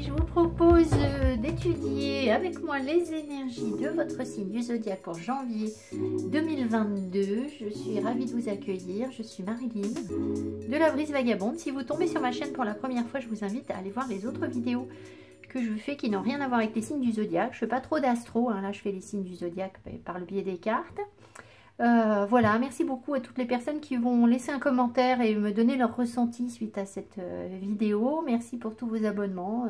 je vous propose d'étudier avec moi les énergies de votre signe du zodiaque pour janvier 2022. Je suis ravie de vous accueillir. Je suis Marilyn de la Brise Vagabonde. Si vous tombez sur ma chaîne pour la première fois, je vous invite à aller voir les autres vidéos que je fais qui n'ont rien à voir avec les signes du zodiaque. Je ne fais pas trop d'astro, hein. Là je fais les signes du zodiaque par le biais des cartes. Voilà, merci beaucoup à toutes les personnes qui vont laisser un commentaire et me donner leur ressenti suite à cette vidéo. Merci pour tous vos abonnements,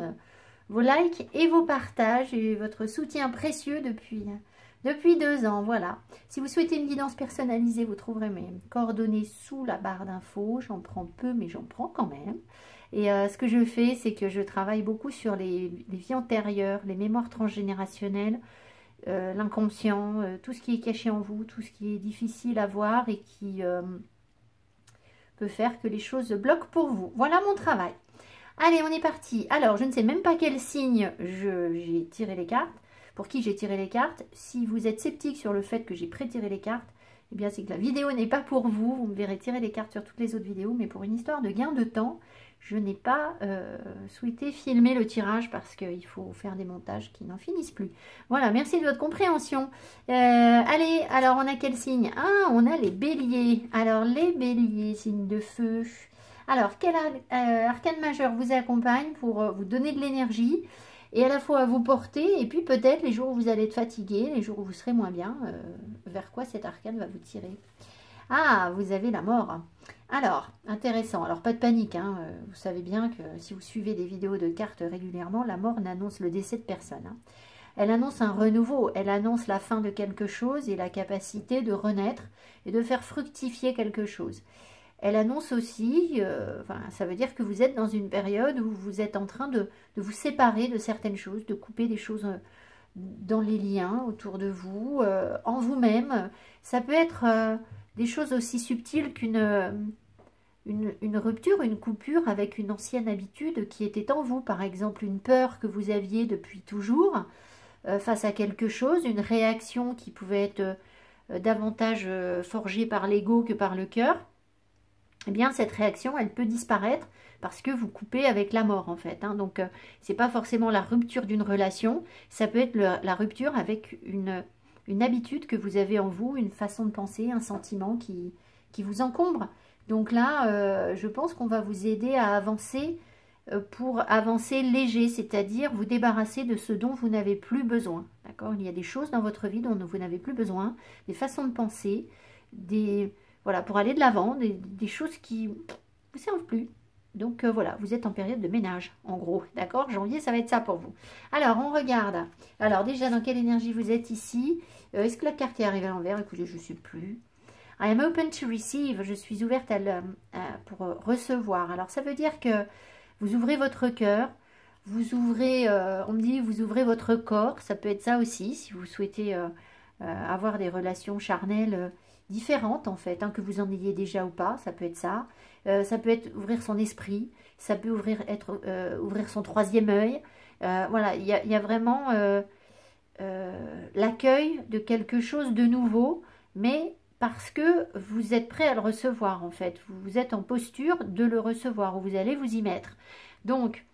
vos likes et vos partages et votre soutien précieux depuis 2 ans. Voilà. Si vous souhaitez une guidance personnalisée, vous trouverez mes coordonnées sous la barre d'infos. J'en prends peu, mais j'en prends quand même. Et ce que je fais, c'est que je travaille beaucoup sur les vies antérieures, les mémoires transgénérationnelles, l'inconscient, tout ce qui est caché en vous, tout ce qui est difficile à voir et qui peut faire que les choses bloquent pour vous. Voilà mon travail. Allez, on est parti. Alors, je ne sais même pas quel signe j'ai tiré les cartes, pour qui j'ai tiré les cartes. Si vous êtes sceptique sur le fait que j'ai pré-tiré les cartes, eh bien c'est que la vidéo n'est pas pour vous. Vous me verrez tirer les cartes sur toutes les autres vidéos, mais pour une histoire de gain de temps, je n'ai pas souhaité filmer le tirage parce qu'il faut faire des montages qui n'en finissent plus. Voilà, merci de votre compréhension. Allez, alors on a quel signe? Ah, on a les béliers. Alors les béliers, signe de feu. Alors, quel arcane majeur vous accompagne pour vous donner de l'énergie et à la fois vous porter, et puis peut-être les jours où vous allez être fatigué, les jours où vous serez moins bien, vers quoi cet arcane va vous tirer? Ah, vous avez la mort. Alors, intéressant. Alors, pas de panique, hein. Vous savez bien que si vous suivez des vidéos de cartes régulièrement, la mort n'annonce le décès de personne, hein. Elle annonce un renouveau, elle annonce la fin de quelque chose et la capacité de renaître et de faire fructifier quelque chose. Elle annonce aussi, ça veut dire que vous êtes dans une période où vous êtes en train de vous séparer de certaines choses, de couper des choses dans les liens autour de vous, en vous-même. Ça peut être des choses aussi subtiles qu'une rupture, une coupure avec une ancienne habitude qui était en vous. Par exemple, une peur que vous aviez depuis toujours face à quelque chose, une réaction qui pouvait être davantage forgée par l'ego que par le cœur. Eh bien, cette réaction, elle peut disparaître parce que vous coupez avec la mort, en fait, hein. Donc, c'est pas forcément la rupture d'une relation, ça peut être la rupture avec une habitude que vous avez en vous, une façon de penser, un sentiment qui vous encombre. Donc là, je pense qu'on va vous aider à avancer pour avancer léger, c'est-à-dire vous débarrasser de ce dont vous n'avez plus besoin. D'accord? Il y a des choses dans votre vie dont vous n'avez plus besoin, des façons de penser, voilà, pour aller de l'avant, des choses qui ne vous servent plus. Donc voilà, vous êtes en période de ménage, en gros, d'accord? Janvier, ça va être ça pour vous. Alors, on regarde. Alors déjà, dans quelle énergie vous êtes ici? Est-ce que la carte est arrivée à l'envers? Écoutez, je ne sais plus. I am open to receive. Je suis ouverte pour recevoir. Alors, ça veut dire que vous ouvrez votre cœur, vous ouvrez, on me dit, vous ouvrez votre corps. Ça peut être ça aussi, si vous souhaitez avoir des relations charnelles différentes en fait, hein, que vous en ayez déjà ou pas, ça peut être ça. Ça peut être ouvrir son esprit, ça peut ouvrir son troisième œil. Voilà, il y a vraiment l'accueil de quelque chose de nouveau, mais parce que vous êtes prêt à le recevoir en fait. Vous êtes en posture de le recevoir, où vous allez vous y mettre. Donc,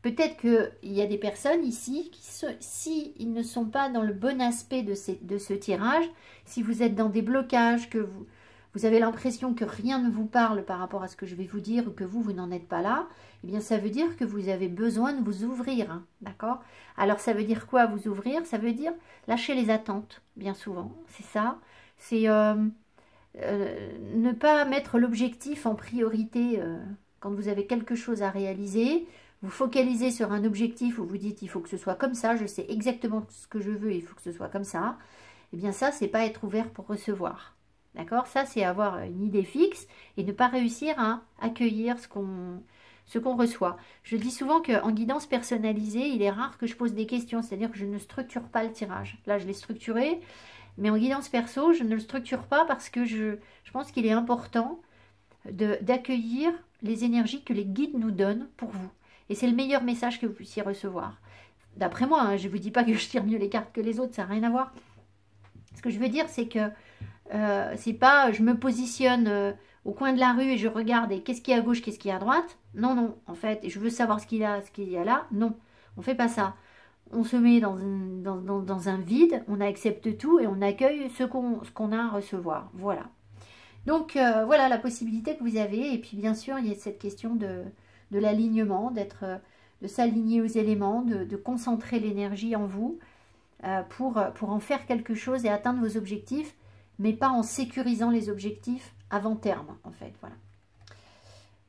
peut-être qu'il y a des personnes ici qui, si ils ne sont pas dans le bon aspect de ce tirage, si vous êtes dans des blocages, que vous avez l'impression que rien ne vous parle par rapport à ce que je vais vous dire, ou que vous n'en êtes pas là, eh bien ça veut dire que vous avez besoin de vous ouvrir, hein, d'accord? Alors ça veut dire quoi vous ouvrir? Ça veut dire lâcher les attentes, bien souvent, c'est ça. C'est ne pas mettre l'objectif en priorité quand vous avez quelque chose à réaliser. Vous focalisez sur un objectif où vous dites il faut que ce soit comme ça, je sais exactement ce que je veux, il faut que ce soit comme ça. Eh bien ça, c'est pas être ouvert pour recevoir. D'accord? Ça, c'est avoir une idée fixe et ne pas réussir à accueillir ce qu'on reçoit. Je dis souvent qu'en guidance personnalisée, il est rare que je pose des questions, c'est-à-dire que je ne structure pas le tirage. Là, je l'ai structuré, mais en guidance perso, je ne le structure pas parce que je pense qu'il est important d'accueillir les énergies que les guides nous donnent pour vous. Et c'est le meilleur message que vous puissiez recevoir. D'après moi, hein, je ne vous dis pas que je tire mieux les cartes que les autres, ça n'a rien à voir. Ce que je veux dire, c'est que c'est pas je me positionne au coin de la rue et je regarde et qu'est-ce qu'il y a à gauche, qu'est-ce qu'il y a à droite. Non, non, en fait, et je veux savoir ce qu'il y a là. Non, on fait pas ça. On se met dans un vide, on accepte tout et on accueille ce qu'on a à recevoir. Voilà. Donc, voilà la possibilité que vous avez. Et puis, bien sûr, il y a cette question de l'alignement, de s'aligner aux éléments, de concentrer l'énergie en vous pour en faire quelque chose et atteindre vos objectifs, mais pas en sécurisant les objectifs avant terme, en fait. Voilà.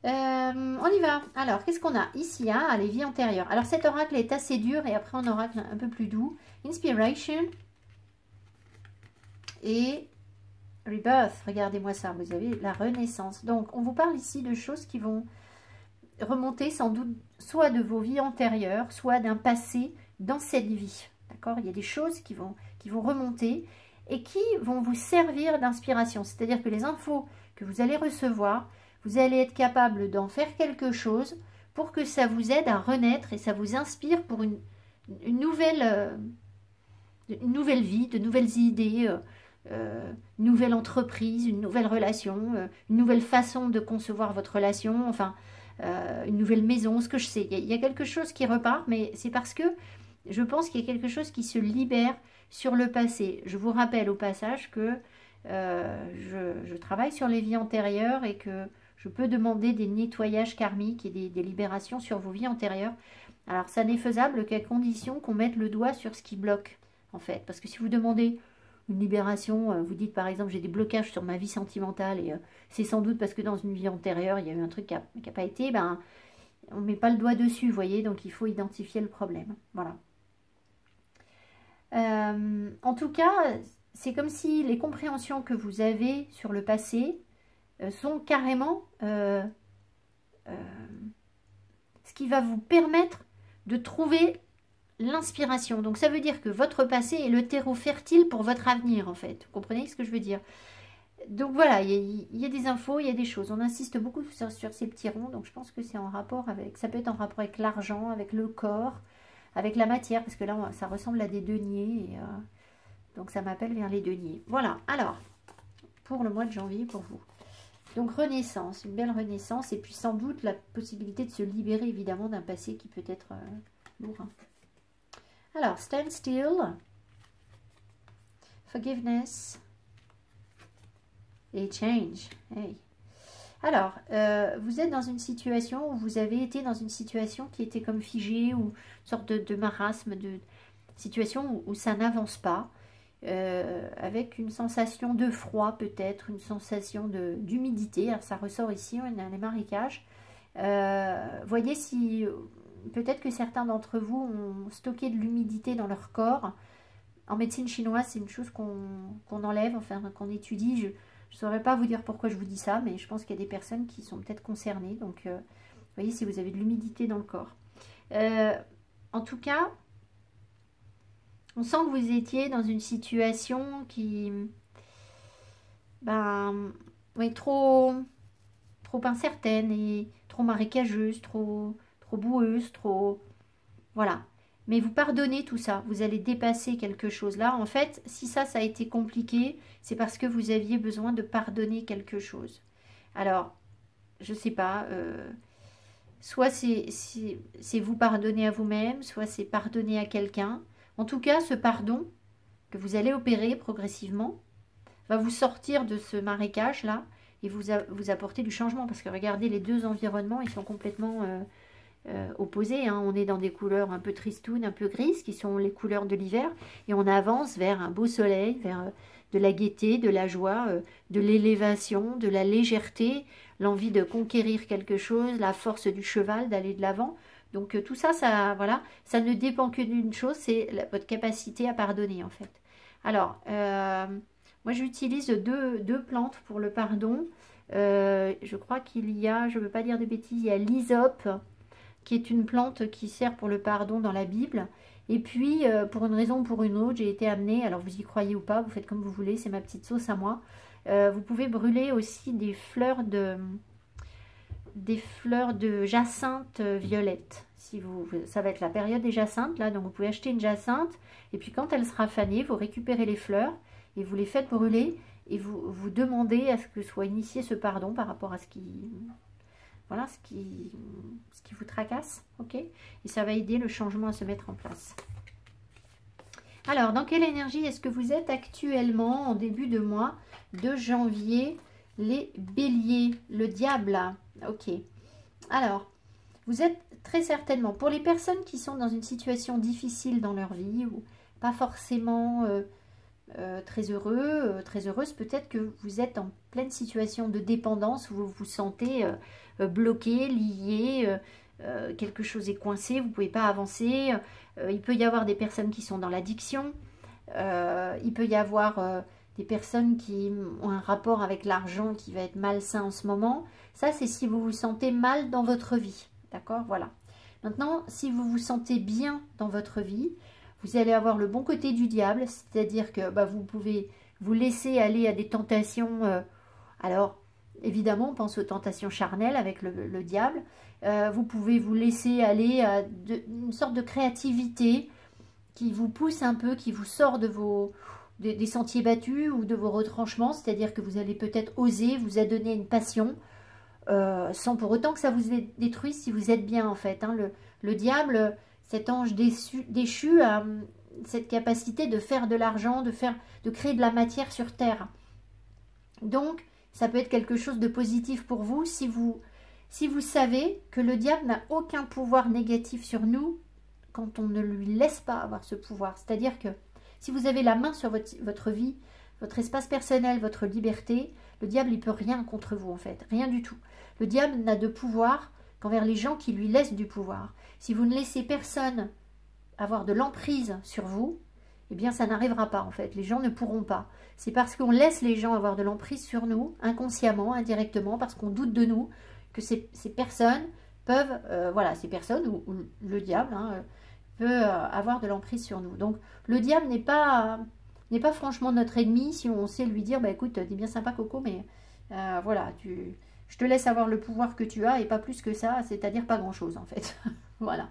On y va. Alors, qu'est-ce qu'on a ici? Les vies antérieures. Alors, cet oracle est assez dur et après, un oracle un peu plus doux. Inspiration et Rebirth. Regardez-moi ça. Vous avez la renaissance. Donc, on vous parle ici de choses qui vont remonter sans doute soit de vos vies antérieures, soit d'un passé dans cette vie. D'accord? Il y a des choses qui vont remonter et qui vont vous servir d'inspiration. C'est-à-dire que les infos que vous allez recevoir, vous allez être capable d'en faire quelque chose pour que ça vous aide à renaître et ça vous inspire pour une nouvelle vie, de nouvelles idées, une nouvelle entreprise, une nouvelle relation, une nouvelle façon de concevoir votre relation, enfin, une nouvelle maison, ce que je sais. Il y a quelque chose qui repart, mais c'est parce que je pense qu'il y a quelque chose qui se libère sur le passé. Je vous rappelle au passage que je travaille sur les vies antérieures et que je peux demander des nettoyages karmiques et des libérations sur vos vies antérieures. Alors, ça n'est faisable qu'à condition qu'on mette le doigt sur ce qui bloque, en fait. Parce que si vous demandez une libération, vous dites par exemple, j'ai des blocages sur ma vie sentimentale et c'est sans doute parce que dans une vie antérieure, il y a eu un truc qui n'a pas été, ben, on ne met pas le doigt dessus, vous voyez. Donc, il faut identifier le problème. Voilà. En tout cas, c'est comme si les compréhensions que vous avez sur le passé sont carrément ce qui va vous permettre de trouver l'inspiration. Donc ça veut dire que votre passé est le terreau fertile pour votre avenir en fait. Vous comprenez ce que je veux dire? Donc voilà, il y a des infos, il y a des choses. On insiste beaucoup sur ces petits ronds, donc je pense que c'est en rapport avec, ça peut être en rapport avec l'argent, avec le corps, avec la matière, parce que là ça ressemble à des deniers, et, donc ça m'appelle vers les deniers. Voilà, alors, pour le mois de janvier pour vous. Donc renaissance, une belle renaissance, et puis sans doute la possibilité de se libérer évidemment d'un passé qui peut être lourd. Hein. Alors, stand still, forgiveness et change. Hey. Alors, vous êtes dans une situation où vous avez été dans une situation qui était comme figée, ou une sorte de marasme, de situation où ça n'avance pas. Avec une sensation de froid peut-être, une sensation d'humidité. Alors ça ressort ici, on a les marécages. Voyez si peut-être que certains d'entre vous ont stocké de l'humidité dans leur corps. En médecine chinoise, c'est une chose qu'on enlève, enfin qu'on étudie. Je ne saurais pas vous dire pourquoi je vous dis ça, mais je pense qu'il y a des personnes qui sont peut-être concernées. Donc, voyez si vous avez de l'humidité dans le corps. En tout cas, on sent que vous étiez dans une situation qui, oui, trop incertaine et trop marécageuse, trop boueuse, voilà. Mais vous pardonnez tout ça, vous allez dépasser quelque chose. Là, en fait, si ça a été compliqué, c'est parce que vous aviez besoin de pardonner quelque chose. Alors, je ne sais pas, soit c'est vous pardonner à vous-même, soit c'est pardonner à quelqu'un. En tout cas, ce pardon que vous allez opérer progressivement va vous sortir de ce marécage-là et vous apporter du changement. Parce que regardez, les deux environnements, ils sont complètement opposés. Hein. On est dans des couleurs un peu tristounes, un peu grises, qui sont les couleurs de l'hiver. Et on avance vers un beau soleil, vers de la gaieté, de la joie, de l'élévation, de la légèreté, l'envie de conquérir quelque chose, la force du cheval, d'aller de l'avant. Donc tout ça, voilà, ça ne dépend que d'une chose, c'est votre capacité à pardonner en fait. Alors, moi j'utilise deux plantes pour le pardon. Je crois qu'il y a, je ne veux pas dire de bêtises, il y a l'hysope, qui est une plante qui sert pour le pardon dans la Bible. Et puis, pour une raison ou pour une autre, j'ai été amenée, alors vous y croyez ou pas, vous faites comme vous voulez, c'est ma petite sauce à moi. Vous pouvez brûler aussi des fleurs de jacinthe violette. Ça va être la période des jacinthes, là, donc vous pouvez acheter une jacinthe, et puis quand elle sera fanée, vous récupérez les fleurs, et vous les faites brûler, et vous demandez à ce que soit initié ce pardon par rapport à ce qui... Voilà, ce qui vous tracasse, ok? Et ça va aider le changement à se mettre en place. Alors, dans quelle énergie est-ce que vous êtes actuellement en début de mois de janvier, les béliers, le diable? Ok. Alors, vous êtes très certainement, pour les personnes qui sont dans une situation difficile dans leur vie, ou pas forcément très heureux, très heureuse, peut-être que vous êtes en pleine situation de dépendance, où vous vous sentez bloqué, lié, quelque chose est coincé, vous ne pouvez pas avancer. Il peut y avoir des personnes qui sont dans l'addiction, il peut y avoir des personnes qui ont un rapport avec l'argent qui va être malsain en ce moment. Ça, c'est si vous vous sentez mal dans votre vie, d'accord? Voilà. Maintenant, si vous vous sentez bien dans votre vie, vous allez avoir le bon côté du diable, c'est-à-dire que vous pouvez vous laisser aller à des tentations. Alors, évidemment, on pense aux tentations charnelles avec le diable. Vous pouvez vous laisser aller à une sorte de créativité qui vous pousse un peu, qui vous sort de des sentiers battus ou de vos retranchements. C'est-à-dire que vous allez peut-être oser vous adonner une passion sans pour autant que ça vous détruise si vous êtes bien en fait. Hein. Le diable, cet ange déchu a cette capacité de faire de l'argent, de créer de la matière sur terre. Donc, ça peut être quelque chose de positif pour vous si vous savez que le diable n'a aucun pouvoir négatif sur nous quand on ne lui laisse pas avoir ce pouvoir. C'est-à-dire que si vous avez la main sur votre vie, votre espace personnel, votre liberté, le diable, il ne peut rien contre vous en fait, rien du tout. Le diable n'a de pouvoir qu'envers les gens qui lui laissent du pouvoir. Si vous ne laissez personne avoir de l'emprise sur vous, eh bien ça n'arrivera pas en fait, les gens ne pourront pas. C'est parce qu'on laisse les gens avoir de l'emprise sur nous, inconsciemment, indirectement, parce qu'on doute de nous, que ces personnes peuvent, voilà, ces personnes, ou le diable, hein, peut avoir de l'emprise sur nous. Donc le diable n'est pas franchement notre ennemi si on sait lui dire, bah écoute, t'es bien sympa Coco, mais voilà, je te laisse avoir le pouvoir que tu as et pas plus que ça, c'est-à-dire pas grand-chose en fait. Voilà.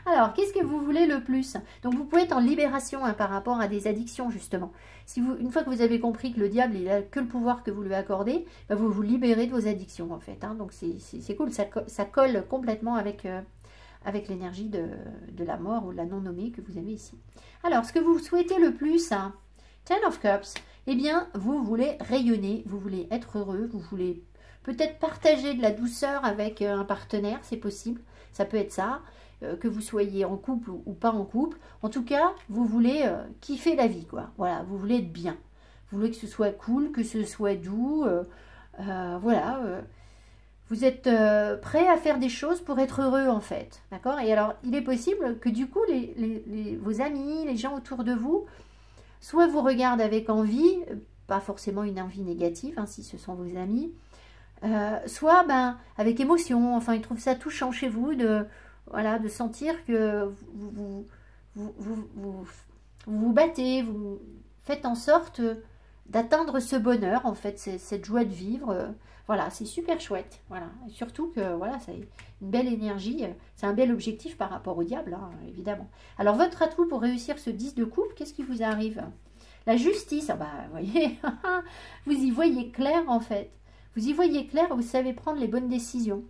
Alors, qu'est-ce que vous voulez le plus? Donc, vous pouvez être en libération hein, par rapport à des addictions, justement. Une fois que vous avez compris que le diable, il n'a que le pouvoir que vous lui accordez, bah, vous vous libérez de vos addictions, en fait. Hein. Donc, c'est cool. Ça colle complètement avec l'énergie de la mort ou de la non-nommée que vous avez ici. Alors, ce que vous souhaitez le plus, hein, Ten of Cups, eh bien, vous voulez rayonner, vous voulez être heureux, vous voulez peut-être partager de la douceur avec un partenaire, c'est possible. Ça peut être ça. Que vous soyez en couple ou pas en couple, en tout cas, vous voulez kiffer la vie, quoi. Voilà, vous voulez être bien. Vous voulez que ce soit cool, que ce soit doux, voilà. Vous êtes prêt à faire des choses pour être heureux, en fait, d'accord? Et alors, il est possible que du coup, vos amis, les gens autour de vous, soit vous regardent avec envie, pas forcément une envie négative, hein, si ce sont vos amis, soit avec émotion, enfin, ils trouvent ça touchant chez vous voilà, de sentir que vous battez, vous faites en sorte d'atteindre ce bonheur, en fait, cette joie de vivre. Voilà, c'est super chouette. Voilà. Et surtout que voilà, c'est une belle énergie, c'est un bel objectif par rapport au diable, hein, évidemment. Alors, votre atout pour réussir ce 10 de coupe, qu'est-ce qui vous arrive? La justice, vous voyez, vous y voyez clair, en fait. Vous y voyez clair, vous savez prendre les bonnes décisions.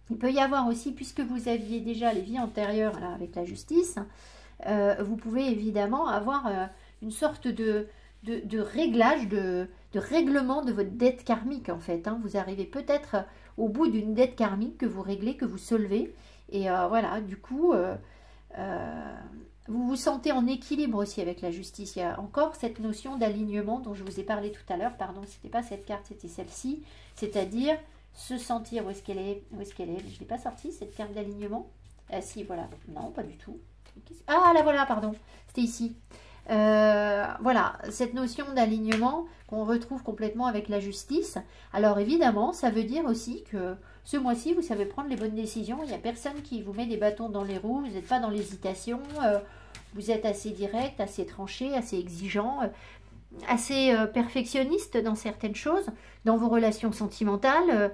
Il peut y avoir aussi, puisque vous aviez déjà les vies antérieures là, avec la justice, vous pouvez évidemment avoir une sorte de réglage, de règlement de votre dette karmique en fait. Hein. Vous arrivez peut-être au bout d'une dette karmique que vous réglez, que vous solvez. Et voilà, du coup, vous vous sentez en équilibre aussi avec la justice. Il y a encore cette notion d'alignement dont je vous ai parlé tout à l'heure. Pardon, ce n'était pas cette carte, c'était celle-ci. C'est-à-dire se sentir, où est-ce qu'elle est, je ne l'ai pas sortie, cette carte d'alignement. Si, voilà, non, pas du tout. Ah, là, voilà, pardon, c'était ici. Voilà, cette notion d'alignement qu'on retrouve complètement avec la justice. Alors, évidemment, ça veut dire aussi que ce mois-ci, vous savez prendre les bonnes décisions. Il n'y a personne qui vous met des bâtons dans les roues, vous n'êtes pas dans l'hésitation, vous êtes assez direct, assez tranché, assez exigeant, assez perfectionniste dans certaines choses, dans vos relations sentimentales,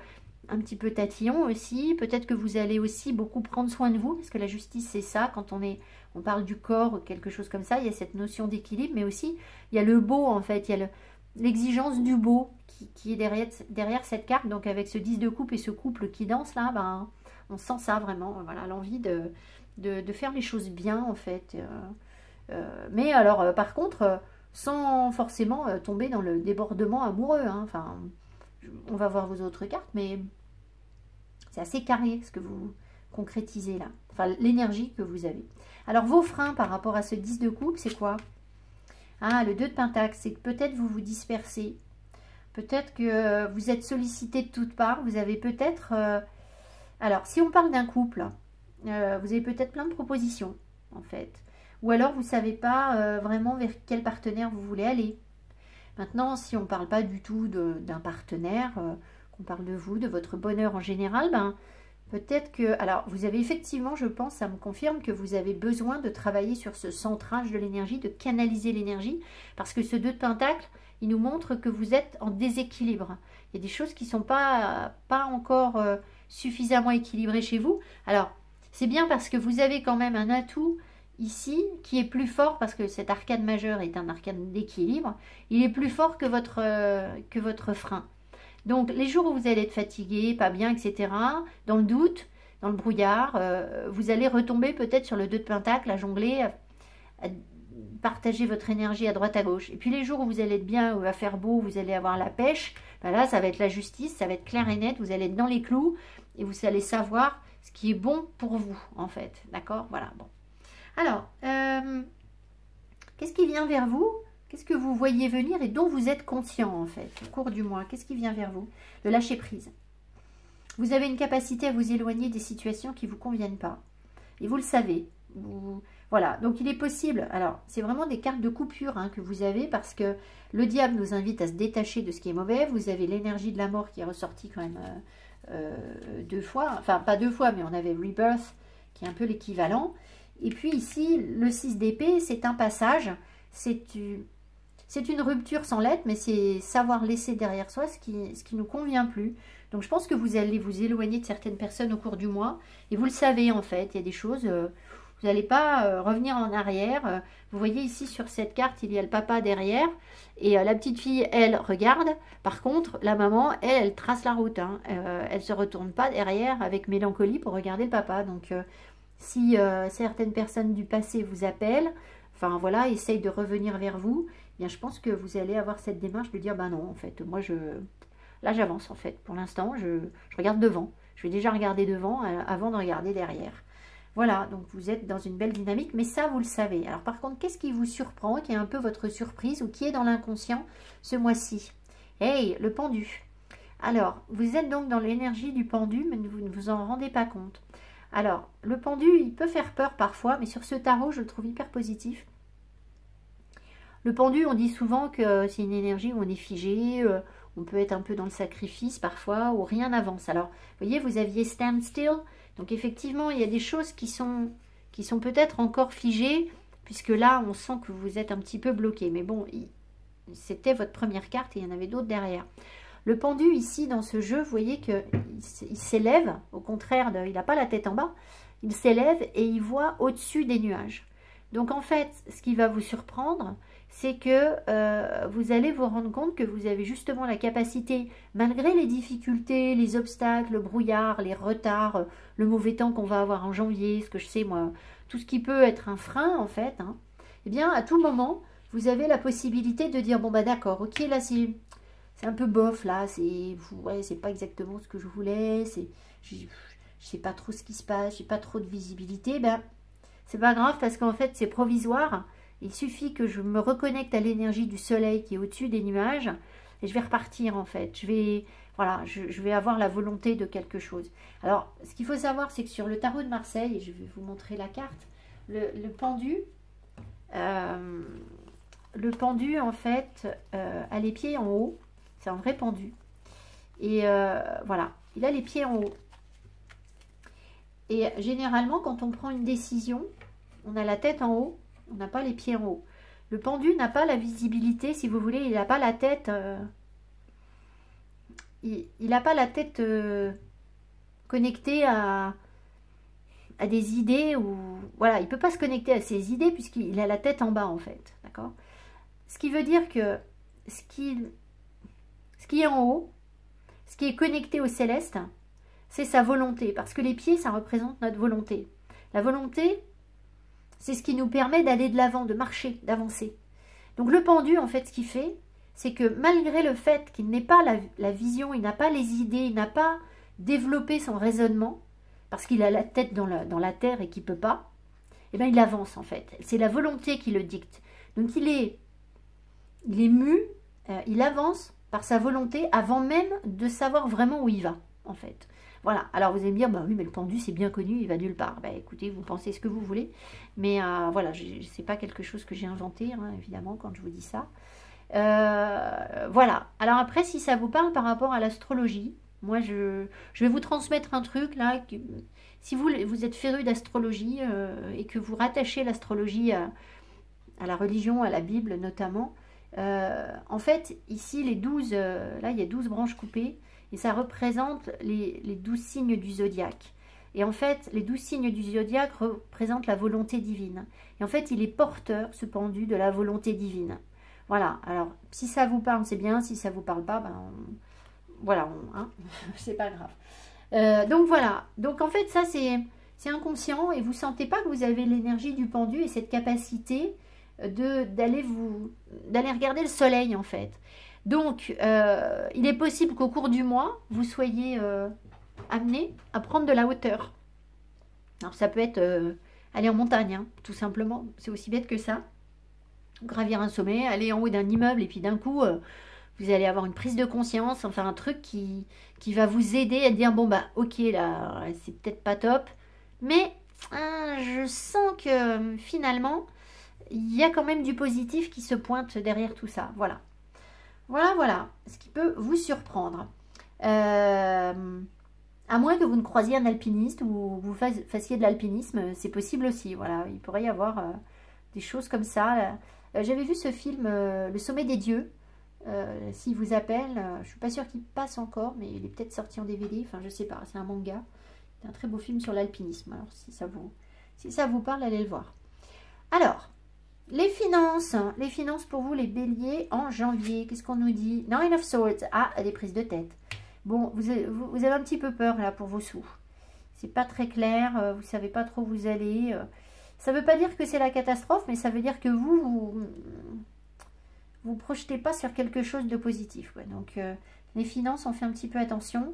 un petit peu tatillon aussi. Peut-être que vous allez aussi beaucoup prendre soin de vous, parce que la justice c'est ça, quand on parle du corps, quelque chose comme ça, il y a cette notion d'équilibre, mais aussi il y a le beau en fait, il l'exigence du beau qui est derrière cette carte. Donc avec ce 10 de coupe et ce couple qui danse là, ben, on sent ça vraiment, voilà, l'envie de faire les choses bien en fait. Mais alors par contre, sans forcément tomber dans le débordement amoureux. Hein. Enfin, on va voir vos autres cartes, mais c'est assez carré ce que vous concrétisez là. Enfin, l'énergie que vous avez. Alors vos freins par rapport à ce 10 de coupe, c'est quoi? Ah, le 2 de pentacle, c'est que peut-être vous vous dispersez. Peut-être que vous êtes sollicité de toutes parts. Vous avez peut-être... alors, si on parle d'un couple, vous avez peut-être plein de propositions, en fait. Ou alors, vous ne savez pas vraiment vers quel partenaire vous voulez aller. Maintenant, si on ne parle pas du tout d'un partenaire, qu'on parle de vous, de votre bonheur en général, ben, peut-être que... Alors, vous avez effectivement, je pense, ça me confirme que vous avez besoin de travailler sur ce centrage de l'énergie, de canaliser l'énergie, parce que ce 2 de pentacle, il nous montre que vous êtes en déséquilibre. Il y a des choses qui ne sont pas encore suffisamment équilibrées chez vous. Alors, c'est bien parce que vous avez quand même un atout ici qui est plus fort, parce que cet arcane majeur est un arcane d'équilibre. Il est plus fort que votre frein. Donc, les jours où vous allez être fatigué, pas bien, etc., dans le doute, dans le brouillard, vous allez retomber peut-être sur le 2 de pentacle, à jongler, à partager votre énergie à droite à gauche. Et puis les jours où vous allez être bien, où il va faire beau, vous allez avoir la pêche, ben là, ça va être la justice, ça va être clair et net, vous allez être dans les clous et vous allez savoir ce qui est bon pour vous, en fait. D'accord? Voilà, bon. Alors, qu'est-ce qui vient vers vous? Qu'est-ce que vous voyez venir et dont vous êtes conscient, en fait, au cours du mois? Qu'est-ce qui vient vers vous? Le lâcher-prise. Vous avez une capacité à vous éloigner des situations qui ne vous conviennent pas. Et vous le savez. Voilà, donc il est possible. Alors, c'est vraiment des cartes de coupure hein, que vous avez parce que le diable nous invite à se détacher de ce qui est mauvais. Vous avez l'énergie de la mort qui est ressortie quand même 2 fois. Enfin, pas 2 fois, mais on avait Rebirth qui est un peu l'équivalent. Et puis ici, le 6 d'épée, c'est un passage. C'est une rupture sans lettre, mais c'est savoir laisser derrière soi ce qui nous convient plus. Donc, je pense que vous allez vous éloigner de certaines personnes au cours du mois. Et vous le savez, en fait, il y a des choses... vous n'allez pas revenir en arrière. Vous voyez ici sur cette carte, il y a le papa derrière. Et la petite fille, elle, regarde. Par contre, la maman, elle trace la route. Hein. Elle ne se retourne pas derrière avec mélancolie pour regarder le papa. Donc, si certaines personnes du passé vous appellent, enfin voilà, essayent de revenir vers vous, eh bien, je pense que vous allez avoir cette démarche de dire, bah non, en fait, moi, là, j'avance, en fait. Pour l'instant, je regarde devant. Je vais déjà regarder devant avant de regarder derrière. Voilà, donc vous êtes dans une belle dynamique, mais ça, vous le savez. Alors, par contre, qu'est-ce qui vous surprend, qui est un peu votre surprise ou qui est dans l'inconscient ce mois-ci? Hey, le pendu. Alors, vous êtes donc dans l'énergie du pendu, mais vous ne vous en rendez pas compte. Alors, le pendu, il peut faire peur parfois, mais sur ce tarot, je le trouve hyper positif. Le pendu, on dit souvent que c'est une énergie où on est figé, on peut être un peu dans le sacrifice parfois, où rien n'avance. Alors, vous voyez, vous aviez stand still. Donc effectivement, il y a des choses qui sont peut-être encore figées, puisque là, on sent que vous êtes un petit peu bloqué. Mais bon, c'était votre première carte et il y en avait d'autres derrière. Le pendu ici, dans ce jeu, vous voyez qu'il s'élève, au contraire, il n'a pas la tête en bas, il s'élève et il voit au-dessus des nuages. Donc en fait, ce qui va vous surprendre, c'est que vous allez vous rendre compte que vous avez justement la capacité, malgré les difficultés, les obstacles, le brouillard, les retards, le mauvais temps qu'on va avoir en janvier, ce que je sais moi, tout ce qui peut être un frein en fait, hein, eh bien à tout moment, vous avez la possibilité de dire, bon bah d'accord, ok là c'est un peu bof là, c'est pas exactement ce que je voulais, je sais pas trop ce qui se passe, j'ai pas trop de visibilité, ben c'est pas grave parce qu'en fait c'est provisoire. Il suffit que je me reconnecte à l'énergie du soleil qui est au-dessus des nuages et je vais repartir en fait. Je vais avoir la volonté de quelque chose. Alors, ce qu'il faut savoir, c'est que sur le tarot de Marseille, et je vais vous montrer la carte, le pendu, en fait, a les pieds en haut. C'est un vrai pendu. Et voilà, il a les pieds en haut. Et généralement, quand on prend une décision, on a la tête en haut. On n'a pas les pieds en haut. Le pendu n'a pas la visibilité, si vous voulez, il n'a pas la tête... il n'a pas la tête connectée à des idées. Ou voilà, il ne peut pas se connecter à ses idées puisqu'il a la tête en bas, en fait. D'accord? Ce qui veut dire que ce qui est en haut, ce qui est connecté au céleste, c'est sa volonté. Parce que les pieds, ça représente notre volonté. La volonté, c'est ce qui nous permet d'aller de l'avant, de marcher, d'avancer. Donc le pendu, en fait, ce qu'il fait, c'est que malgré le fait qu'il n'ait pas la vision, il n'a pas les idées, il n'a pas développé son raisonnement, parce qu'il a la tête dans la terre et qu'il ne peut pas, eh bien il avance en fait. C'est la volonté qui le dicte. Donc il est mu, il avance par sa volonté avant même de savoir vraiment où il va, en fait. Voilà, alors vous allez me dire, bah oui, mais le pendu, c'est bien connu, il va nulle part. Bah écoutez, vous pensez ce que vous voulez, mais voilà, c'est pas quelque chose que j'ai inventé, hein, évidemment, quand je vous dis ça. Voilà, alors après, si ça vous parle par rapport à l'astrologie, moi, je vais vous transmettre un truc, là, si vous êtes féru d'astrologie et que vous rattachez l'astrologie à la religion, à la Bible notamment, en fait, ici, les 12, là, il y a 12 branches coupées, et ça représente les 12 signes du zodiaque. Et en fait, les 12 signes du zodiaque représentent la volonté divine. Et en fait, il est porteur, ce pendu, de la volonté divine. Voilà, alors, si ça vous parle, c'est bien. Si ça ne vous parle pas, ben, voilà, hein, c'est pas grave. Donc voilà, donc en fait, ça, c'est inconscient, et vous ne sentez pas que vous avez l'énergie du pendu et cette capacité d'aller regarder le soleil, en fait. Donc, il est possible qu'au cours du mois, vous soyez amené à prendre de la hauteur. Alors, ça peut être aller en montagne, hein, tout simplement. C'est aussi bête que ça. Gravir un sommet, aller en haut d'un immeuble, et puis d'un coup, vous allez avoir une prise de conscience, enfin un truc qui va vous aider à dire, bon, bah, ok, là, c'est peut-être pas top, mais je sens que finalement, il y a quand même du positif qui se pointe derrière tout ça. Voilà. Voilà, ce qui peut vous surprendre. À moins que vous ne croisiez un alpiniste ou vous fassiez de l'alpinisme, c'est possible aussi. Voilà, il pourrait y avoir des choses comme ça. J'avais vu ce film, Le Sommet des Dieux. S'il vous appelle, je ne suis pas sûre qu'il passe encore, mais il est peut-être sorti en DVD. Enfin, je ne sais pas, c'est un manga. C'est un très beau film sur l'alpinisme. Alors, si ça vous parle, allez le voir. Alors, les finances pour vous, les béliers, en janvier. Qu'est-ce qu'on nous dit? Nine of Swords. Ah, des prises de tête. Bon, vous avez un petit peu peur là pour vos sous. C'est pas très clair, vous savez pas trop où vous allez. Ça veut pas dire que c'est la catastrophe, mais ça veut dire que vous projetez pas sur quelque chose de positif. Quoi. Donc, les finances, on fait un petit peu attention.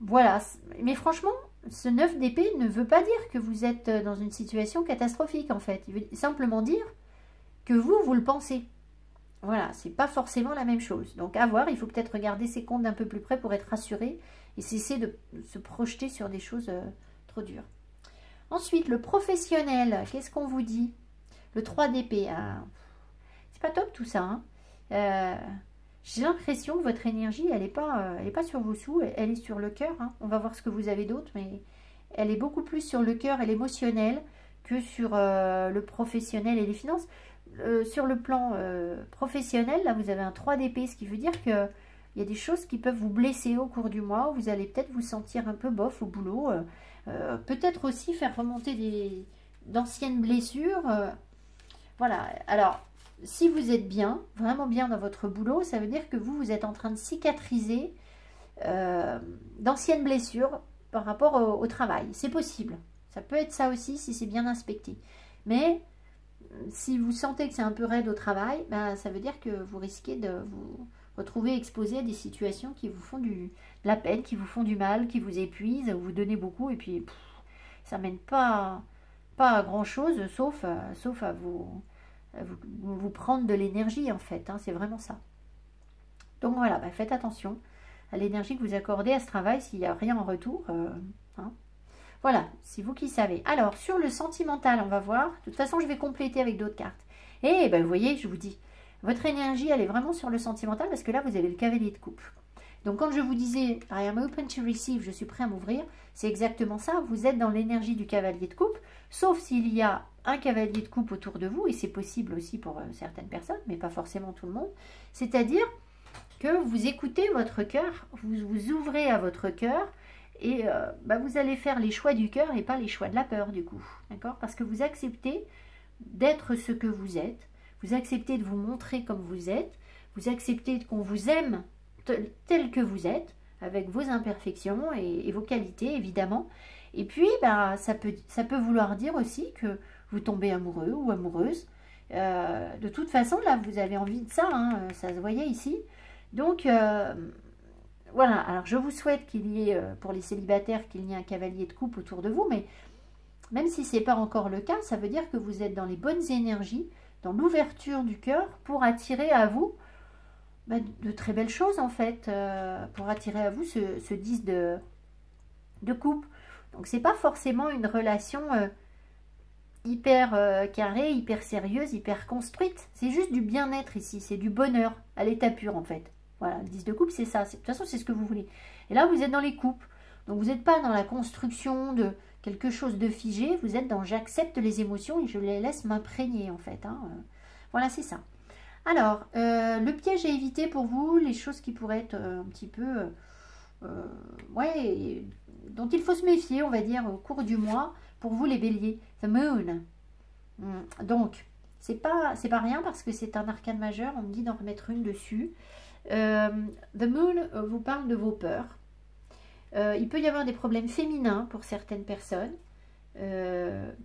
Voilà. Mais franchement, ce 9 d'épée ne veut pas dire que vous êtes dans une situation catastrophique, en fait. Il veut simplement dire que vous le pensez. Voilà, c'est pas forcément la même chose. Donc, à voir, il faut peut-être regarder ses comptes d'un peu plus près pour être rassuré et cesser de se projeter sur des choses trop dures. Ensuite, le professionnel, qu'est-ce qu'on vous dit? Le 3 d'épée, c'est pas top tout ça. Hein. J'ai l'impression que votre énergie, elle n'est pas sur vos sous, elle est sur le cœur. Hein. On va voir ce que vous avez d'autre, mais elle est beaucoup plus sur le cœur et l'émotionnel que sur le professionnel et les finances. Sur le plan professionnel, là, vous avez un 3 d'épée, ce qui veut dire qu'il y a des choses qui peuvent vous blesser au cours du mois. Vous allez peut-être vous sentir un peu bof au boulot. Peut-être aussi faire remonter d'anciennes blessures. Voilà, alors... Si vous êtes bien, vraiment bien dans votre boulot, ça veut dire que vous êtes en train de cicatriser d'anciennes blessures par rapport au travail. C'est possible. Ça peut être ça aussi si c'est bien inspecté. Mais si vous sentez que c'est un peu raide au travail, ben, ça veut dire que vous risquez de vous retrouver exposé à des situations qui vous font de la peine, qui vous font du mal, qui vous épuisent, vous donnez beaucoup et puis ça ne mène pas à grand-chose sauf à vous prendre de l'énergie en fait, hein, c'est vraiment ça. Donc voilà, bah, faites attention à l'énergie que vous accordez à ce travail s'il n'y a rien en retour. Hein. Voilà, c'est vous qui savez. Alors, sur le sentimental, on va voir. De toute façon, je vais compléter avec d'autres cartes. Et ben, vous voyez, je vous dis, votre énergie, elle est vraiment sur le sentimental parce que là, vous avez le cavalier de coupe. Donc, quand je vous disais « I am open to receive », je suis prêt à m'ouvrir, c'est exactement ça. Vous êtes dans l'énergie du cavalier de coupe, sauf s'il y a un cavalier de coupe autour de vous, et c'est possible aussi pour certaines personnes, mais pas forcément tout le monde. C'est-à-dire que vous écoutez votre cœur, vous vous ouvrez à votre cœur, et bah, vous allez faire les choix du cœur et pas les choix de la peur, du coup. D'accord? Parce que vous acceptez d'être ce que vous êtes. vous acceptez de vous montrer comme vous êtes, vous acceptez qu'on vous aime tel que vous êtes, avec vos imperfections et vos qualités, évidemment. Et puis, bah, ça peut vouloir dire aussi que vous tombez amoureux ou amoureuse. De toute façon, là, vous avez envie de ça, hein, ça se voyait ici. Donc, voilà. Alors, je vous souhaite qu'il y ait, pour les célibataires, qu'il y ait un cavalier de coupe autour de vous, mais même si ce n'est pas encore le cas, ça veut dire que vous êtes dans les bonnes énergies, dans l'ouverture du cœur pour attirer à vous de très belles choses, en fait, pour attirer à vous ce 10 de coupe. Donc, c'est pas forcément une relation hyper carrée, hyper sérieuse, hyper construite. C'est juste du bien-être ici, c'est du bonheur à l'état pur, en fait. Voilà, le 10 de coupe, c'est ça. De toute façon, c'est ce que vous voulez. Et là, vous êtes dans les coupes. Donc, vous n'êtes pas dans la construction de quelque chose de figé. Vous êtes dans j'accepte les émotions et je les laisse m'imprégner, en fait. Hein. Voilà, c'est ça. Alors, le piège à éviter pour vous, les choses qui pourraient être un petit peu... ouais, dont il faut se méfier, on va dire, au cours du mois, pour vous les béliers. The Moon. Donc, c'est pas rien parce que c'est un arcane majeur, on me dit d'en remettre une dessus. The Moon vous parle de vos peurs. Il peut y avoir des problèmes féminins pour certaines personnes,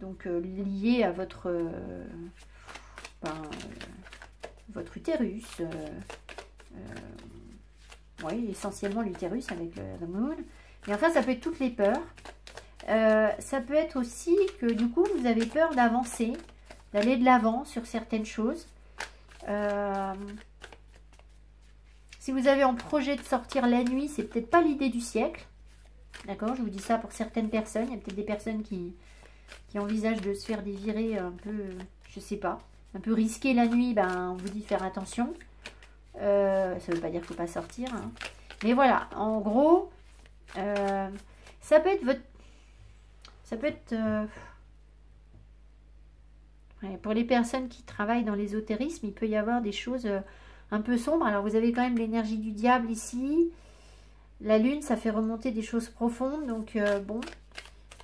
donc liés à votre... votre utérus, oui, essentiellement l'utérus avec le moon. Mais enfin, ça peut être toutes les peurs. Ça peut être aussi que du coup, vous avez peur d'avancer, d'aller de l'avant sur certaines choses. Si vous avez en projet de sortir la nuit, c'est peut-être pas l'idée du siècle. D'accord, je vous dis ça pour certaines personnes. Il y a peut-être des personnes qui envisagent de se faire des virées un peu, je sais pas, un peu risqué la nuit, ben, on vous dit faire attention. Ça ne veut pas dire qu'il ne faut pas sortir. Hein. Mais voilà, en gros, ça peut être votre... Ça peut être... ouais, pour les personnes qui travaillent dans l'ésotérisme, il peut y avoir des choses un peu sombres. Alors, vous avez quand même l'énergie du diable ici. La lune, ça fait remonter des choses profondes. Donc, bon.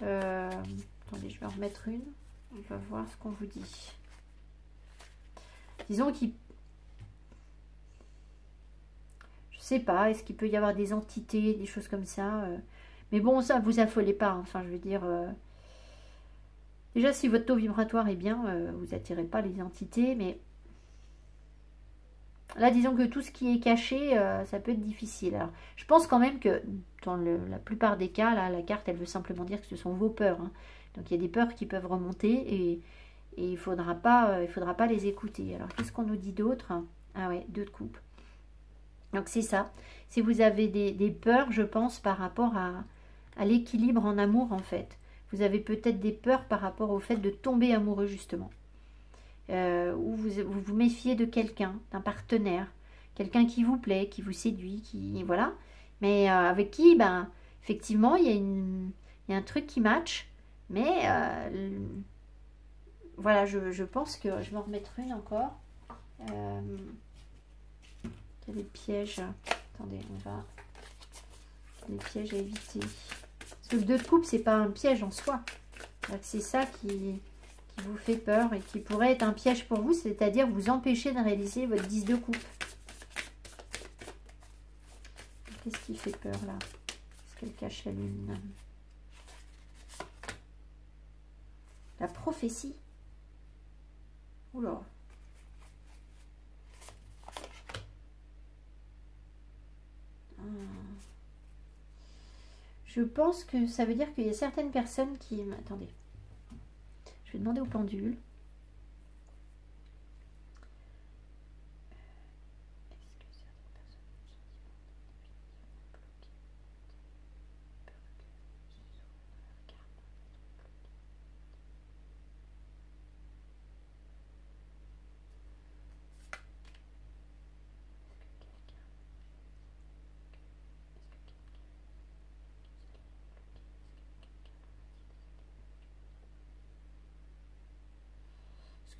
Attendez, je vais en remettre une. On va voir ce qu'on vous dit. Disons qu'il... Je sais pas, est-ce qu'il peut y avoir des entités, des choses comme ça mais bon, ça, vous affolez pas. Enfin, je veux dire... déjà, si votre taux vibratoire est bien, vous attirez pas les entités. Mais là, disons que tout ce qui est caché, ça peut être difficile. Alors, je pense quand même que dans la plupart des cas, là, la carte, elle veut simplement dire que ce sont vos peurs. Hein. Donc, il y a des peurs qui peuvent remonter et il faudra pas les écouter. Alors, qu'est-ce qu'on nous dit d'autre? Ah ouais, 2 de coupe. Donc, c'est ça. Si vous avez des peurs, je pense, par rapport à l'équilibre en amour, en fait. Vous avez peut-être des peurs par rapport au fait de tomber amoureux, justement. Ou vous méfiez de quelqu'un, d'un partenaire. Quelqu'un qui vous plaît, qui vous séduit, qui... Voilà. Mais avec qui, ben, effectivement, il y a un truc qui match. Mais... voilà, je pense que je vais en remettre une encore. Il y a des pièges. Attendez, on va... Les pièges à éviter. Parce que le 2 de coupe, c'est pas un piège en soi. C'est ça qui vous fait peur et qui pourrait être un piège pour vous, c'est-à-dire vous empêcher de réaliser votre 10 de coupe. Qu'est-ce qui fait peur là? Est-ce qu'elle cache la lune? La prophétie. Oula. Je pense que ça veut dire qu'il y a certaines personnes qui... Attendez. Je vais demander au pendule.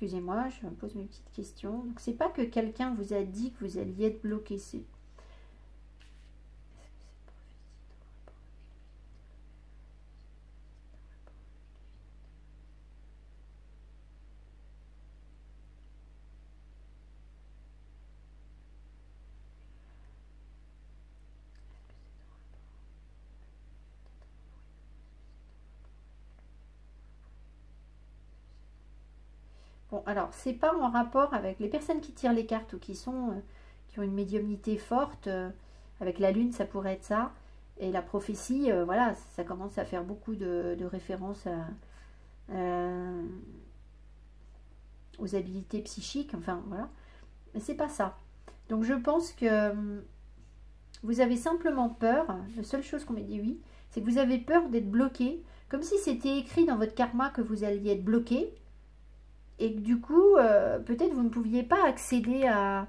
Excusez-moi, je me pose mes petites questions. Donc, c'est pas que quelqu'un vous a dit que vous alliez être bloqué. C'est... Bon, alors, c'est pas en rapport avec les personnes qui tirent les cartes ou qui ont une médiumnité forte. Avec la lune, ça pourrait être ça. Et la prophétie, voilà, ça commence à faire beaucoup de références aux habilités psychiques. Enfin, voilà. Mais c'est pas ça. Donc, je pense que vous avez simplement peur. La seule chose qu'on m'a dit oui, c'est que vous avez peur d'être bloqué. Comme si c'était écrit dans votre karma que vous alliez être bloqué. Et que du coup, peut-être vous ne pouviez pas accéder à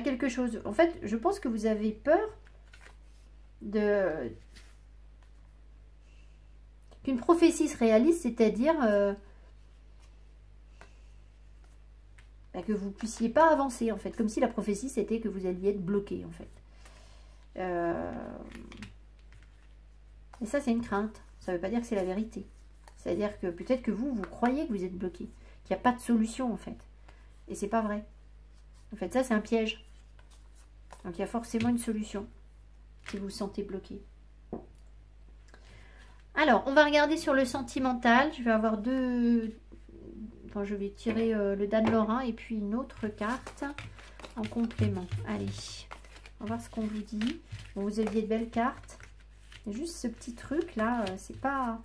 quelque chose. En fait, je pense que vous avez peur qu'une prophétie se réalise, c'est-à-dire que vous ne puissiez pas avancer, en fait. Comme si la prophétie, c'était que vous alliez être bloqué, en fait. Et ça, c'est une crainte. Ça ne veut pas dire que c'est la vérité. C'est-à-dire que peut-être que vous croyez que vous êtes bloqué, qu'il n'y a pas de solution, en fait. Et c'est pas vrai. En fait, ça, c'est un piège. Donc, il y a forcément une solution si vous vous sentez bloqué. Alors, on va regarder sur le sentimental. Je vais avoir deux... Enfin, je vais tirer le Dan Lorrain et puis une autre carte en complément. Allez, on va voir ce qu'on vous dit. Bon, vous aviez de belles cartes. Il y a juste ce petit truc là, c'est pas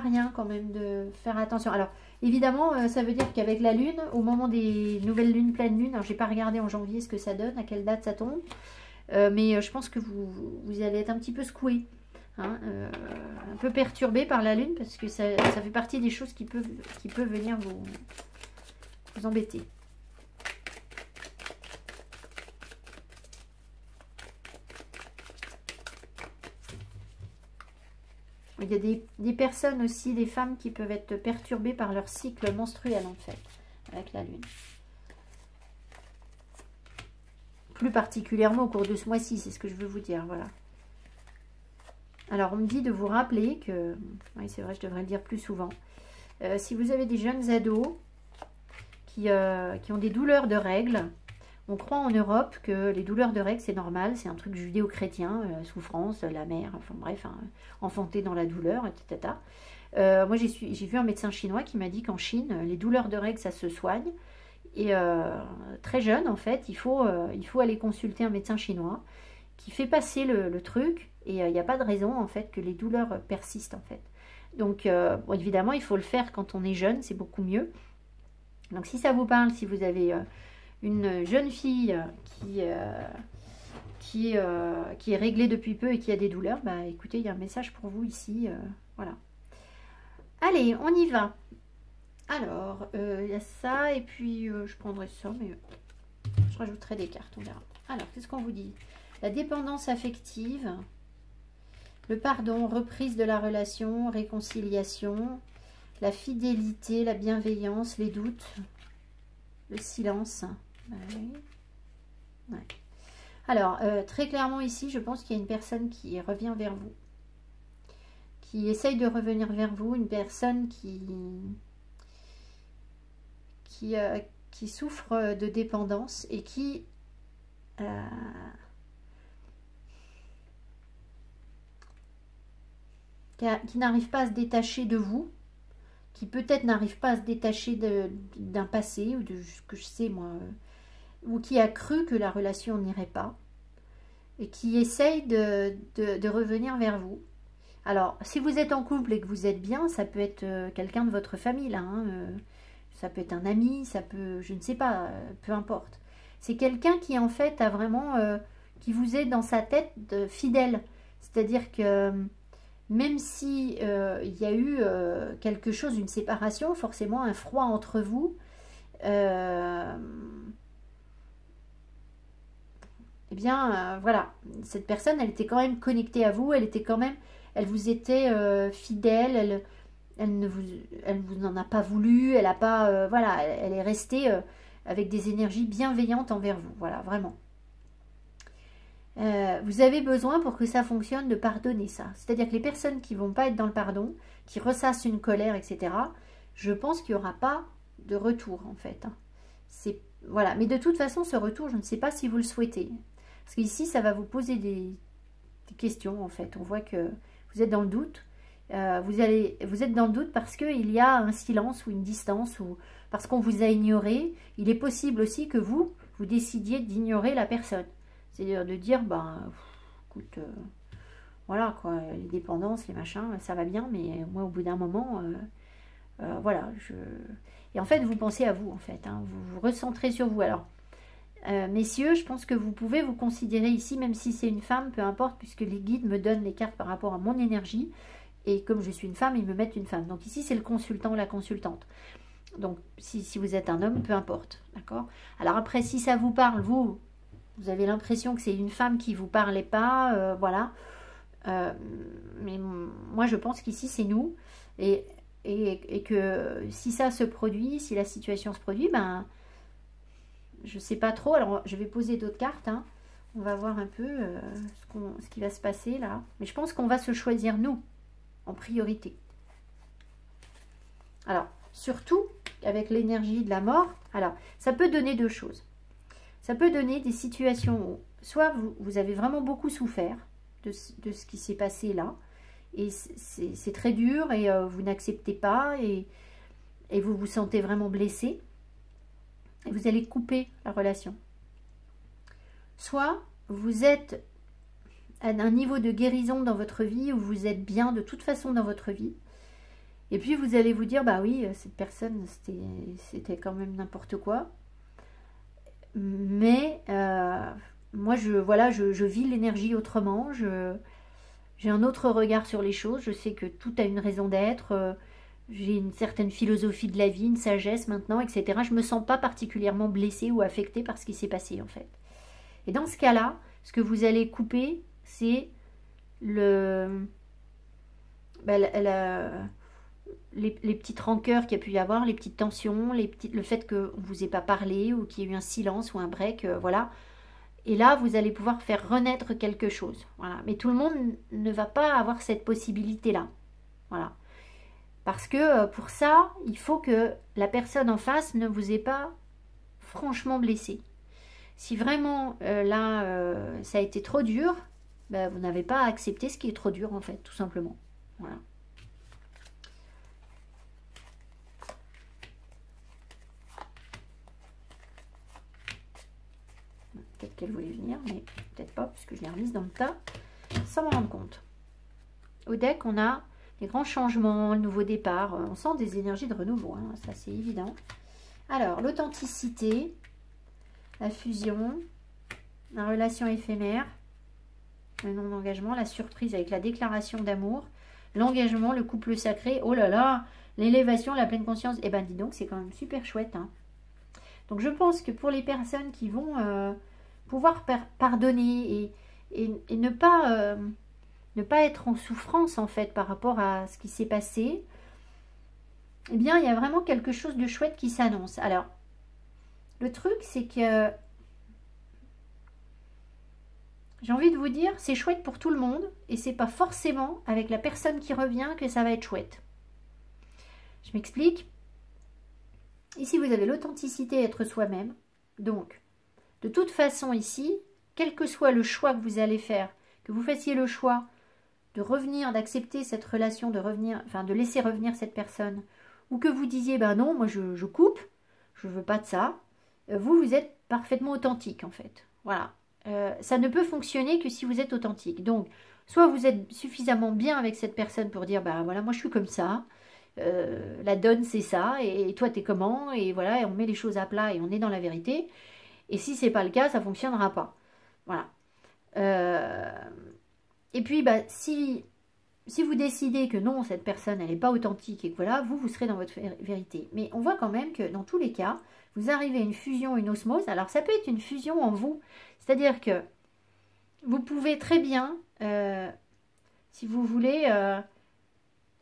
rien quand même de faire attention. Alors, évidemment, ça veut dire qu'avec la lune, au moment des nouvelles lunes, pleine lune, alors j'ai pas regardé en janvier ce que ça donne, à quelle date ça tombe, mais je pense que vous allez être un petit peu secoué, hein, un peu perturbé par la lune, parce que ça fait partie des choses qui peuvent venir vous embêter. Il y a des personnes aussi, des femmes qui peuvent être perturbées par leur cycle menstruel en fait, avec la lune. Plus particulièrement au cours de ce mois-ci, c'est ce que je veux vous dire, voilà. Alors on me dit de vous rappeler que, oui c'est vrai, je devrais le dire plus souvent, si vous avez des jeunes ados qui ont des douleurs de règles, on croit en Europe que les douleurs de règles, c'est normal, c'est un truc judéo-chrétien, souffrance, la mère, enfin bref, hein, enfanter dans la douleur, etc. Moi, j'ai vu un médecin chinois qui m'a dit qu'en Chine, les douleurs de règles, ça se soigne. Et très jeune, en fait, il faut aller consulter un médecin chinois qui fait passer le truc. Et il n'y a pas de raison, en fait, que les douleurs persistent, en fait. Donc, bon, évidemment, il faut le faire quand on est jeune, c'est beaucoup mieux. Donc, si ça vous parle, si vous avez... une jeune fille qui est réglée depuis peu et qui a des douleurs, bah écoutez, il y a un message pour vous ici, voilà. Allez, on y va. Alors, il y a ça, et puis je prendrai ça, mais je rajouterai des cartes, on verra. Alors, qu'est-ce qu'on vous dit? La dépendance affective, le pardon, reprise de la relation, réconciliation, la fidélité, la bienveillance, les doutes, le silence. Oui. Ouais. Alors, très clairement ici, je pense qu'il y a une personne qui revient vers vous, qui essaye de revenir vers vous, une personne qui souffre de dépendance et qui n'arrive pas à se détacher de vous, qui peut-être n'arrive pas à se détacher d'un passé ou de ce que je sais moi, ou qui a cru que la relation n'irait pas et qui essaye de revenir vers vous. Alors, si vous êtes en couple et que vous êtes bien, ça peut être quelqu'un de votre famille, là, hein, ça peut être un ami, ça peut, je ne sais pas, peu importe. C'est quelqu'un qui, en fait, a vraiment, qui vous est dans sa tête fidèle. C'est-à-dire que même si il y a eu quelque chose, une séparation, forcément un froid entre vous, eh bien, voilà, cette personne, elle était quand même connectée à vous, elle vous était fidèle, elle ne vous en a pas voulu, elle a pas, voilà, elle est restée avec des énergies bienveillantes envers vous, voilà, vraiment. Vous avez besoin pour que ça fonctionne de pardonner ça. C'est-à-dire que les personnes qui ne vont pas être dans le pardon, qui ressassent une colère, etc., je pense qu'il n'y aura pas de retour, en fait. Voilà. Mais de toute façon, ce retour, je ne sais pas si vous le souhaitez. Parce qu'ici, ça va vous poser des questions, en fait. On voit que vous êtes dans le doute. vous êtes dans le doute parce qu'il y a un silence ou une distance, ou parce qu'on vous a ignoré. Il est possible aussi que vous décidiez d'ignorer la personne. C'est-à-dire de dire, ben, écoute, voilà, quoi, les dépendances, les machins, ça va bien, mais moi, au bout d'un moment, voilà, Et en fait, vous pensez à vous, en fait, hein, vous vous recentrez sur vous. Alors, messieurs, je pense que vous pouvez vous considérer ici, même si c'est une femme, peu importe, puisque les guides me donnent les cartes par rapport à mon énergie, et comme je suis une femme, ils me mettent une femme. Donc ici, c'est le consultant ou la consultante. Donc, si vous êtes un homme, peu importe, d'accord? Alors après, si ça vous parle, vous avez l'impression que c'est une femme qui vous parlait pas, voilà. Mais moi, je pense qu'ici, c'est nous, et que si ça se produit, si la situation se produit, ben, je sais pas trop. Alors, je vais poser d'autres cartes, hein. On va voir un peu ce qui va se passer là. Mais je pense qu'on va se choisir, nous, en priorité. Alors, surtout, avec l'énergie de la mort, alors, ça peut donner deux choses. Ça peut donner des situations où, soit vous avez vraiment beaucoup souffert de ce qui s'est passé là, et c'est très dur, et vous n'acceptez pas, et vous vous sentez vraiment blessé, et vous allez couper la relation. Soit vous êtes à un niveau de guérison dans votre vie, où vous êtes bien de toute façon dans votre vie, et puis vous allez vous dire, bah oui, cette personne, c'était quand même n'importe quoi, mais moi, je vis l'énergie autrement, j'ai un autre regard sur les choses, je sais que tout a une raison d'être, j'ai une certaine philosophie de la vie, une sagesse maintenant, etc. Je ne me sens pas particulièrement blessée ou affectée par ce qui s'est passé, en fait. Et dans ce cas-là, ce que vous allez couper, c'est les petites rancœurs qu'il y a pu y avoir, les petites tensions, le fait qu'on ne vous ait pas parlé, ou qu'il y ait eu un silence ou un break, voilà. Et là, vous allez pouvoir faire renaître quelque chose. Voilà. Mais tout le monde ne va pas avoir cette possibilité-là. Voilà. Parce que pour ça, il faut que la personne en face ne vous ait pas franchement blessé. Si vraiment, ça a été trop dur, ben, vous n'avez pas à accepter ce qui est trop dur, en fait, tout simplement. Voilà. Peut-être qu'elle voulait venir, mais peut-être pas, puisque je l'ai remise dans le tas, sans m'en rendre compte. Au deck, on a les grands changements, le nouveau départ. On sent des énergies de renouveau, hein, ça c'est évident. Alors, l'authenticité, la fusion, la relation éphémère, le non-engagement, la surprise avec la déclaration d'amour, l'engagement, le couple sacré, oh là là, l'élévation, la pleine conscience. Eh ben dis donc, c'est quand même super chouette, hein. Donc je pense que pour les personnes qui vont pouvoir pardonner et ne pas être en souffrance, en fait, par rapport à ce qui s'est passé, eh bien, il y a vraiment quelque chose de chouette qui s'annonce. Alors, le truc, c'est que j'ai envie de vous dire, c'est chouette pour tout le monde, et c'est pas forcément avec la personne qui revient que ça va être chouette. Je m'explique. Ici, vous avez l'authenticité, être soi-même. Donc, de toute façon, ici, quel que soit le choix que vous allez faire, que vous fassiez le choix de revenir, d'accepter cette relation, de laisser revenir cette personne, ou que vous disiez, ben non, moi je coupe, je veux pas de ça, vous êtes parfaitement authentique, en fait. Voilà. Ça ne peut fonctionner que si vous êtes authentique. Donc, soit vous êtes suffisamment bien avec cette personne pour dire, ben voilà, moi je suis comme ça, la donne c'est ça, et toi t'es comment, et voilà, et on met les choses à plat et on est dans la vérité. Et si c'est pas le cas, ça fonctionnera pas. Voilà. Et puis bah, si vous décidez que non, cette personne elle n'est pas authentique, et que voilà, vous serez dans votre vérité. Mais on voit quand même que dans tous les cas, vous arrivez à une fusion, une osmose. Alors ça peut être une fusion en vous, c'est-à-dire que vous pouvez très bien, si vous voulez,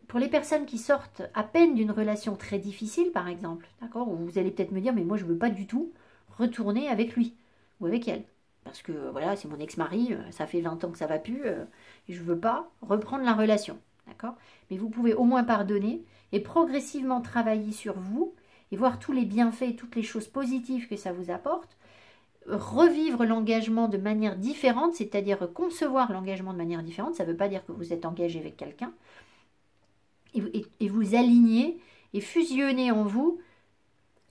pour les personnes qui sortent à peine d'une relation très difficile, par exemple, d'accord, où vous allez peut-être me dire, mais moi je ne veux pas du tout retourner avec lui ou avec elle. Parce que voilà, c'est mon ex-mari, ça fait 20 ans que ça ne va plus, et je ne veux pas reprendre la relation, d'accord. Mais vous pouvez au moins pardonner et progressivement travailler sur vous et voir tous les bienfaits et toutes les choses positives que ça vous apporte, revivre l'engagement de manière différente, c'est-à-dire concevoir l'engagement de manière différente. Ça ne veut pas dire que vous êtes engagé avec quelqu'un, et vous aligner et fusionner en vous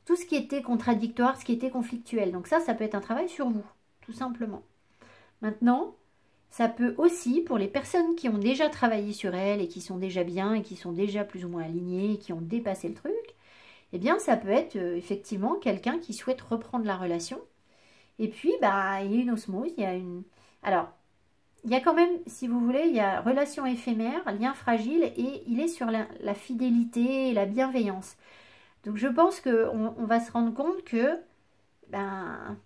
tout ce qui était contradictoire, ce qui était conflictuel. Donc ça peut être un travail sur vous, tout simplement. Maintenant, ça peut aussi, pour les personnes qui ont déjà travaillé sur elles et qui sont déjà bien et qui sont déjà plus ou moins alignées et qui ont dépassé le truc, eh bien, ça peut être effectivement quelqu'un qui souhaite reprendre la relation. Et puis, bah, il y a une osmose, il y a une... Alors, il y a quand même, si vous voulez, il y a relation éphémère, lien fragile, et il est sur la fidélité et la bienveillance. Donc, je pense qu'on va se rendre compte que, ben,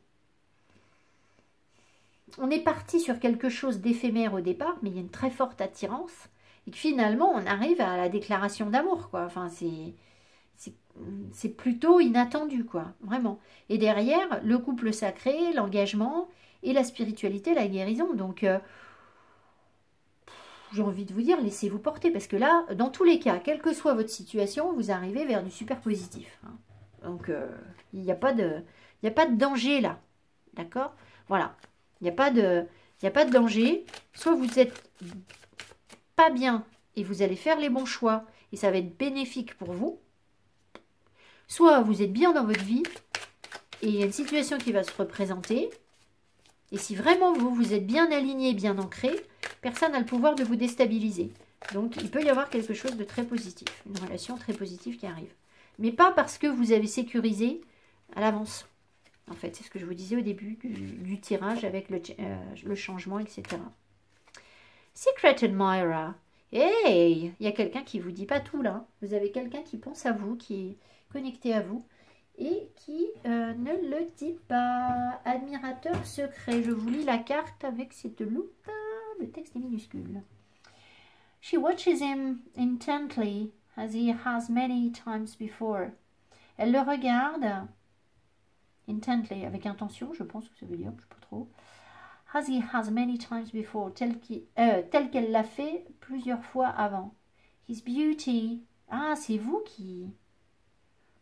on est parti sur quelque chose d'éphémère au départ, mais il y a une très forte attirance, et que finalement, on arrive à la déclaration d'amour, quoi. Enfin, c'est plutôt inattendu, quoi, vraiment. Et derrière, le couple sacré, l'engagement et la spiritualité, la guérison. Donc, j'ai envie de vous dire, laissez-vous porter, parce que là, dans tous les cas, quelle que soit votre situation, vous arrivez vers du super positif. Hein. Donc, il n'y a pas de danger là, d'accord? Voilà, il n'y a pas de danger. Soit vous n'êtes pas bien et vous allez faire les bons choix et ça va être bénéfique pour vous. Soit vous êtes bien dans votre vie et il y a une situation qui va se représenter. Et si vraiment vous êtes bien aligné, bien ancré, personne n'a le pouvoir de vous déstabiliser. Donc il peut y avoir quelque chose de très positif, une relation très positive qui arrive. Mais pas parce que vous avez sécurisé à l'avance. En fait, c'est ce que je vous disais au début du tirage avec le changement, etc. Secret Admirer. Hey, il y a quelqu'un qui ne vous dit pas tout là. Vous avez quelqu'un qui pense à vous, qui est connecté à vous et qui ne le dit pas. Admirateur secret. Je vous lis la carte avec cette loupe. Le texte est minuscule. She watches him intently as he has many times before. Elle le regarde intently, avec intention, je pense que ça veut dire, je ne sais pas trop. As he has many times before, tel qu'elle l'a fait plusieurs fois avant. His beauty. Ah, c'est vous qui...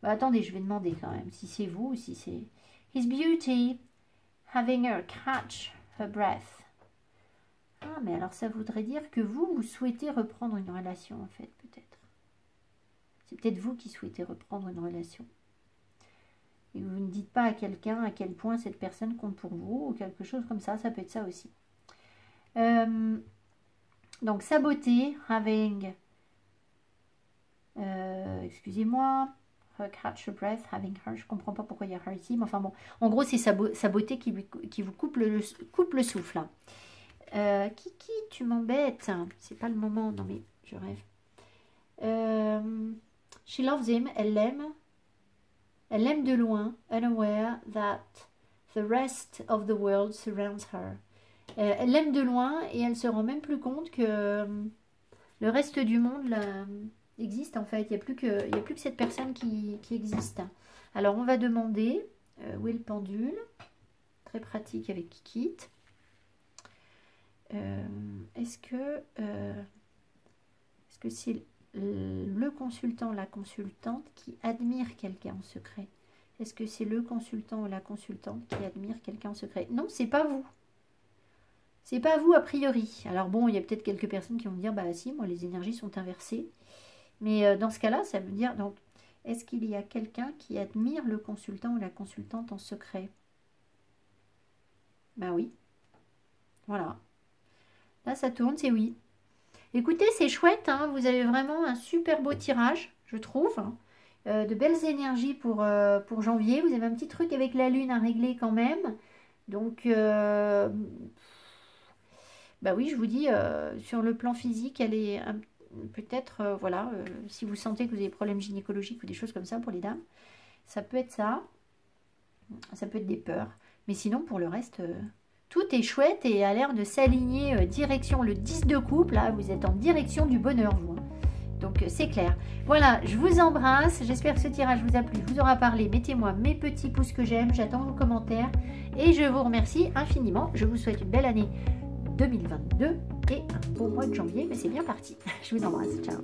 Bah, attendez, je vais demander quand même si c'est vous ou si c'est... His beauty, having her catch her breath. Ah, mais alors ça voudrait dire que vous souhaitez reprendre une relation, en fait, peut-être. C'est peut-être vous qui souhaitez reprendre une relation. Et vous ne dites pas à quelqu'un à quel point cette personne compte pour vous, ou quelque chose comme ça, ça peut être ça aussi. Donc, sa beauté, having... excusez-moi... catch your breath, having her, je comprends pas pourquoi il y a her ici, mais enfin bon, en gros c'est sa beauté qui vous coupe le souffle. Kiki, tu m'embêtes, c'est pas le moment, non mais je rêve. She loves him, elle l'aime de loin, unaware that the rest of the world surrounds her. Elle l'aime de loin et elle se rend même plus compte que le reste du monde existe en fait. Il n'y a plus que cette personne qui existe. Alors on va demander où est le pendule. Très pratique avec Kikit. Est-ce que c'est le consultant, la consultante qui admire quelqu'un en secret? Est-ce que c'est le consultant ou la consultante qui admire quelqu'un en secret? Non, c'est pas vous. C'est pas vous a priori. Alors bon, il y a peut-être quelques personnes qui vont me dire, bah si, moi les énergies sont inversées. Mais dans ce cas-là, ça veut dire, donc, est-ce qu'il y a quelqu'un qui admire le consultant ou la consultante en secret? Ben oui. Voilà. Là, ça tourne, c'est oui. Écoutez, c'est chouette, hein, vous avez vraiment un super beau tirage, je trouve. De belles énergies pour janvier. Vous avez un petit truc avec la lune à régler quand même. Donc, bah oui, je vous dis, sur le plan physique, elle est peut-être, voilà, si vous sentez que vous avez des problèmes gynécologiques ou des choses comme ça pour les dames, ça peut être ça. Ça peut être des peurs. Mais sinon, pour le reste... tout est chouette et a l'air de s'aligner direction le 10 de coupe. Là, vous êtes en direction du bonheur, vous. Donc, c'est clair. Voilà, je vous embrasse. J'espère que ce tirage vous a plu, vous aura parlé. Mettez-moi mes petits pouces que j'aime. J'attends vos commentaires. Et je vous remercie infiniment. Je vous souhaite une belle année 2022 et un beau mois de janvier. Mais c'est bien parti. Je vous embrasse. Ciao.